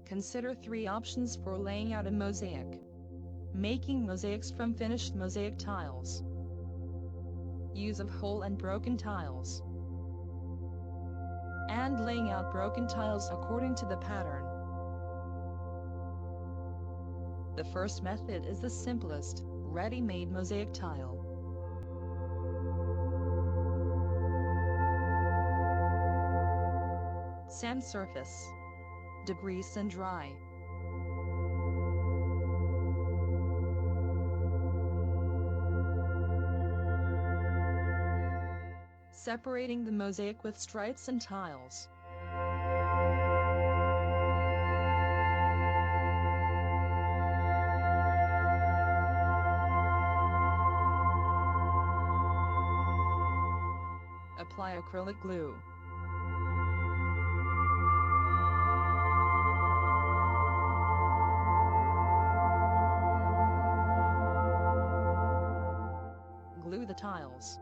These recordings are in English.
Consider 3 options for laying out a mosaic. Making mosaics from finished mosaic tiles. Use of whole and broken tiles. And laying out broken tiles according to the pattern. The first method is the simplest, ready-made mosaic tile. Sand surface. Degrease and dry. Separating the mosaic with stripes and tiles. Apply acrylic glue. Glue the tiles.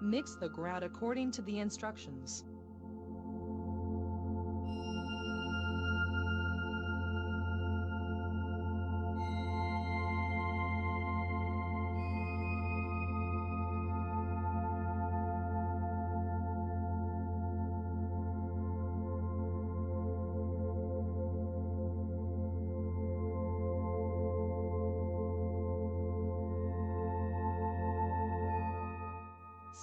Mix the grout according to the instructions.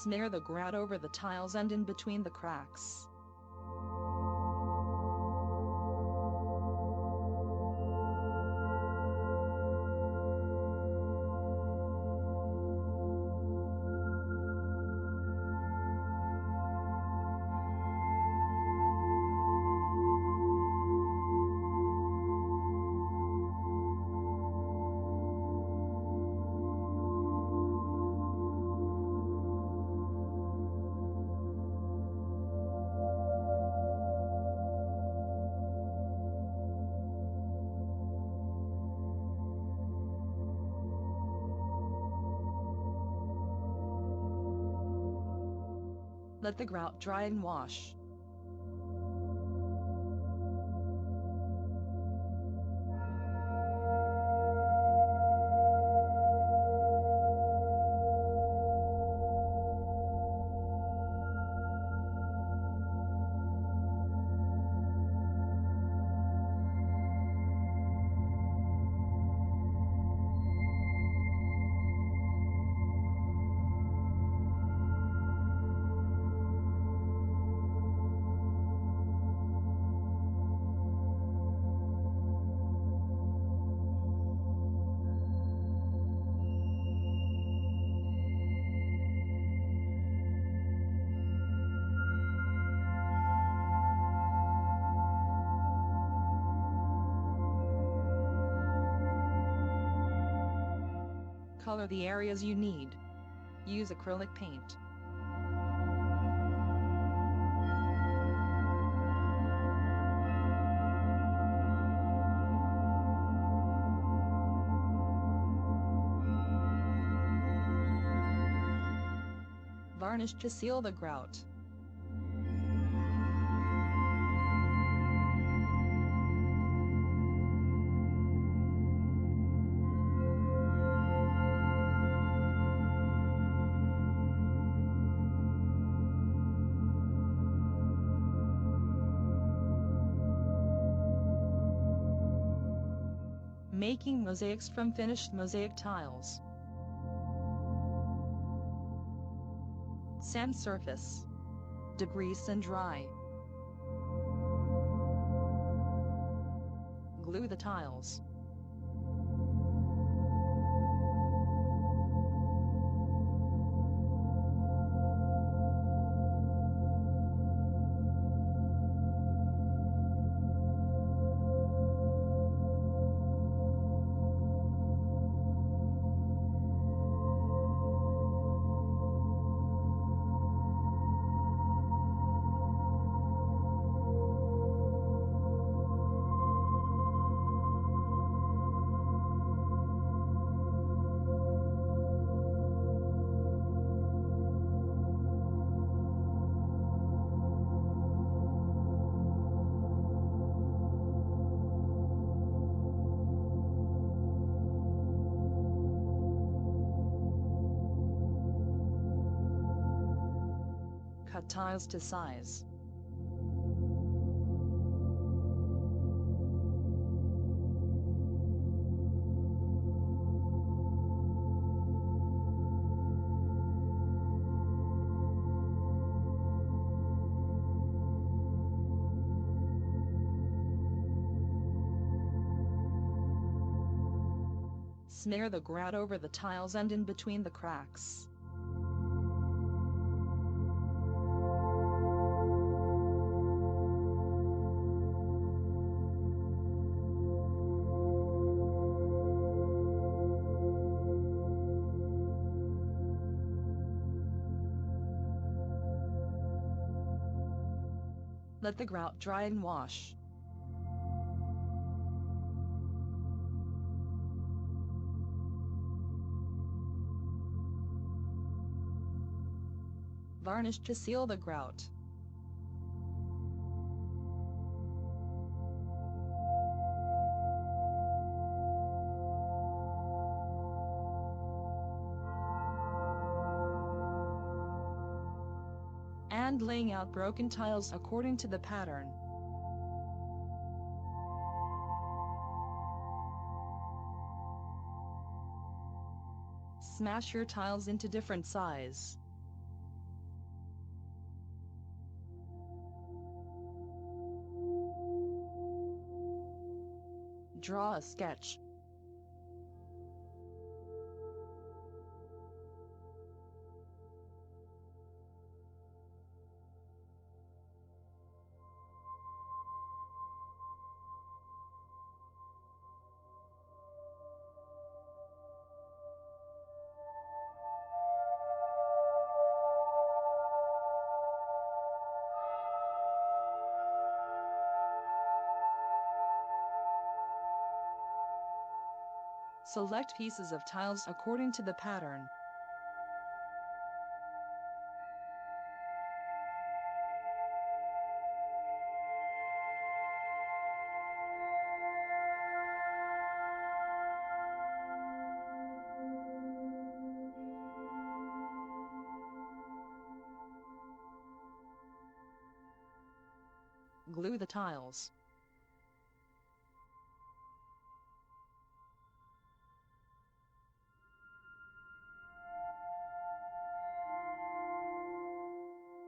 Smear the grout over the tiles and in between the cracks. Let the grout dry and wash. Color the areas you need. Use acrylic paint. Varnish to seal the grout. Making mosaics from finished mosaic tiles. Sand surface. Degrease and dry. Glue the tiles. Cut tiles to size. Smear the grout over the tiles and in between the cracks. Let the grout dry and wash. Varnish to seal the grout. And laying out broken tiles according to the pattern. Smash your tiles into different size. Draw a sketch. Select pieces of tiles according to the pattern. Glue the tiles.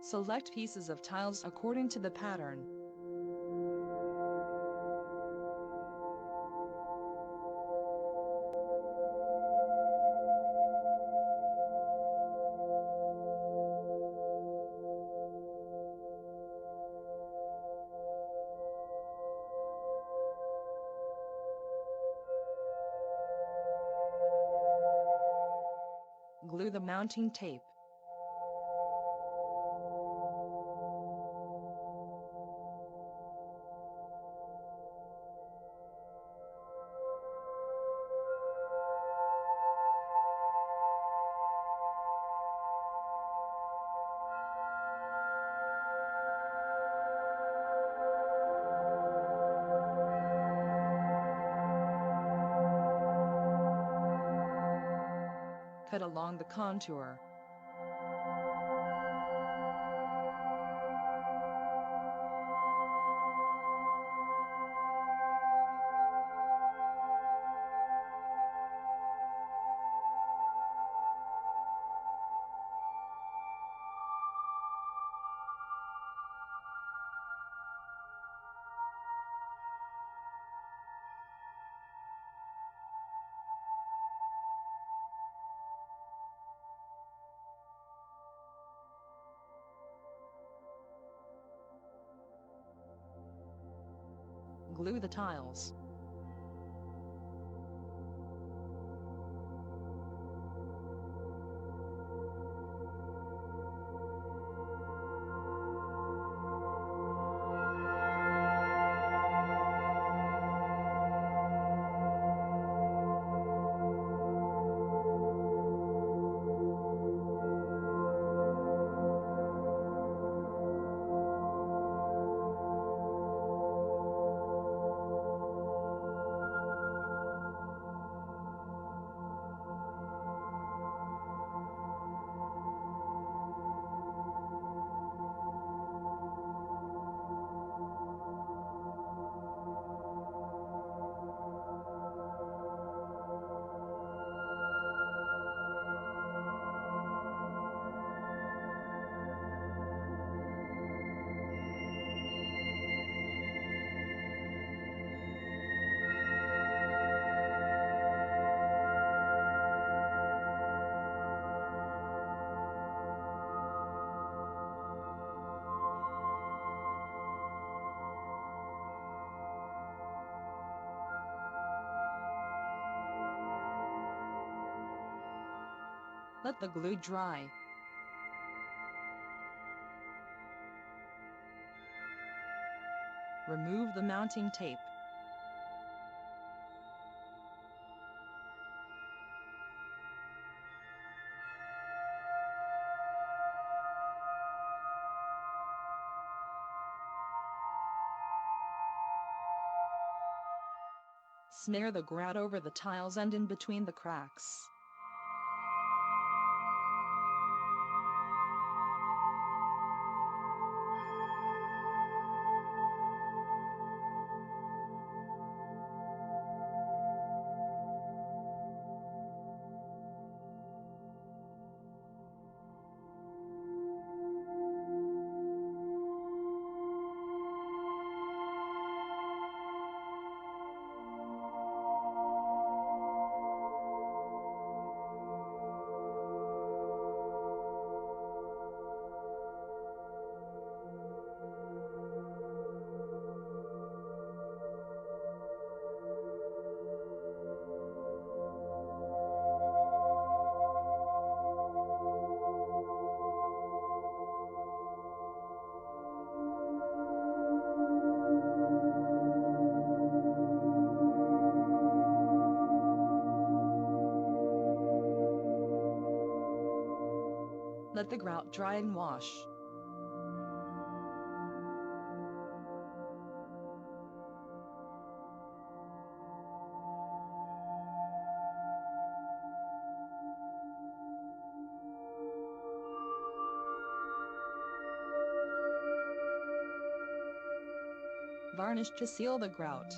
Select pieces of tiles according to the pattern. Glue the mounting tape. Cut along the contour. Glue the tiles. Let the glue dry. Remove the mounting tape. Smear the grout over the tiles and in between the cracks. Let the grout dry and wash. Varnish to seal the grout.